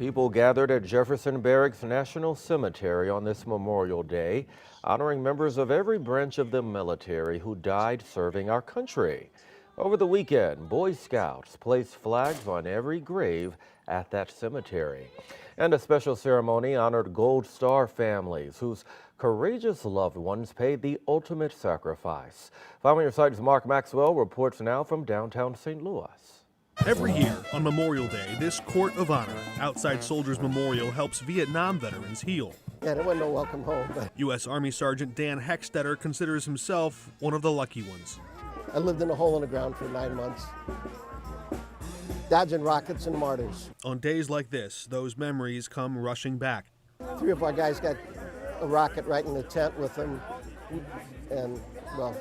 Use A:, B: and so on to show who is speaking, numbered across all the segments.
A: People gathered at Jefferson Barracks National Cemetery on this Memorial Day, honoring members of every branch of the military who died serving our country. Over the weekend, Boy Scouts placed flags on every grave at that cemetery. And a special ceremony honored Gold Star families whose courageous loved ones paid the ultimate sacrifice. 5 on Your Side's Mark Maxwell reports now from downtown St. Louis.
B: Every year on Memorial Day, this Court of Honor outside Soldiers Memorial helps Vietnam veterans heal.
C: Yeah, there wasn't no welcome home. But
B: U.S. Army Sergeant Dan Heckstetter considers himself one of the lucky ones.
C: I lived in a hole in the ground for 9 months, dodging rockets and mortars.
B: On days like this, those memories come rushing back.
C: 3 or 4 guys got a rocket right in the tent with them, and, well,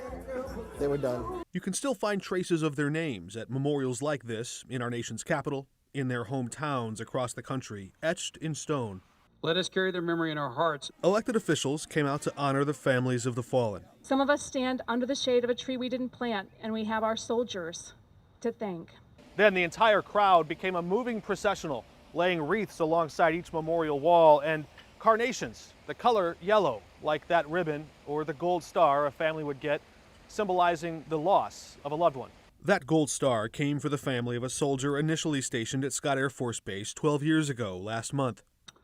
C: they were done.
B: You can still find traces of their names at memorials like this in our nation's capital, in their hometowns across the country, etched in stone.
D: Let us carry their memory in our hearts.
B: Elected officials came out to honor the families of the fallen.
E: Some of us stand under the shade of a tree we didn't plant, and we have our soldiers to thank.
B: Then the entire crowd became a moving processional, laying wreaths alongside each memorial wall and carnations, the color yellow, like that ribbon or the gold star a family would get, symbolizing the loss of a loved one. That gold star came for the family of a soldier initially stationed at Scott Air Force Base 12 years ago last month.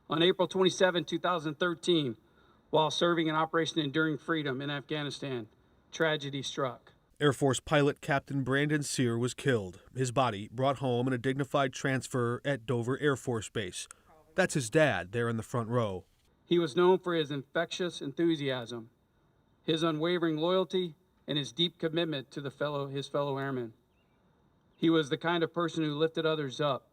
D: On April 27, 2013, while serving in Operation Enduring Freedom in Afghanistan, tragedy struck.
B: Air Force pilot Captain Brandon Sear was killed. His body brought home in a dignified transfer at Dover Air Force Base. That's his dad there in the front row.
D: He was known for his infectious enthusiasm, his unwavering loyalty, and his deep commitment to his fellow airmen. He was the kind of person who lifted others up,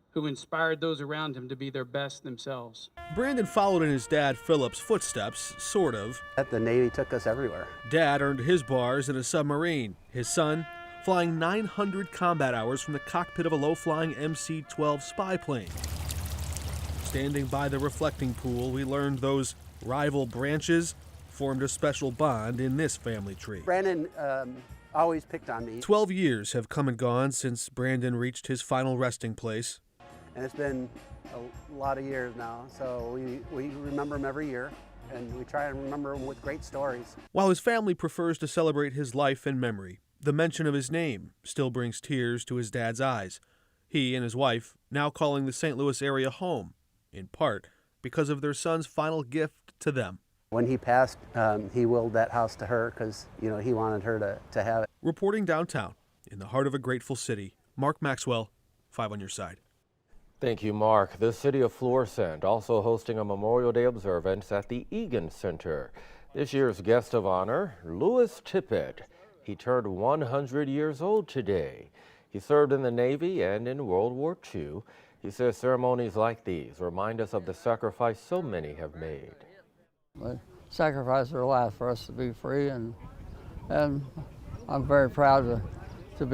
D: who inspired those around him to be their best themselves.
B: Brandon followed in his dad Philip's footsteps, sort of.
F: The Navy took us everywhere.
B: Dad earned his bars in a submarine. His son flying 900 combat hours from the cockpit of a low-flying MC-12 spy plane. Standing by the reflecting pool, we learned those rival branches formed a special bond in this family tree.
F: Brandon always picked on me.
B: 12 years have come and gone since Brandon reached his final resting place.
F: And it's been a lot of years now, so we remember him every year, and we try and remember him with great stories.
B: While his family prefers to celebrate his life and memory, the mention of his name still brings tears to his dad's eyes. He and his wife now calling the St. Louis area home, in part because of their son's final gift to them.
F: When he passed, he willed that house to her because, he wanted her to have it.
B: Reporting downtown, in the heart of a grateful city, Mark Maxwell, 5 on Your Side.
A: Thank you, Mark. The city of Florissant also hosting a Memorial Day observance at the Egan Center. This year's guest of honor, Lewis Tippett. He turned 100 years old today. He served in the Navy and in World War II. He says ceremonies like these remind us of the sacrifice so many have made.
G: They sacrificed their life for us to be free, and I'm very proud to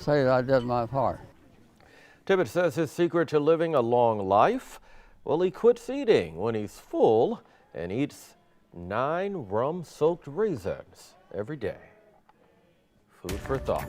G: say that I did my part.
A: Tippett says his secret to living a long life? Well, he quits eating when he's full and eats 9 rum-soaked raisins every day. Food for thought.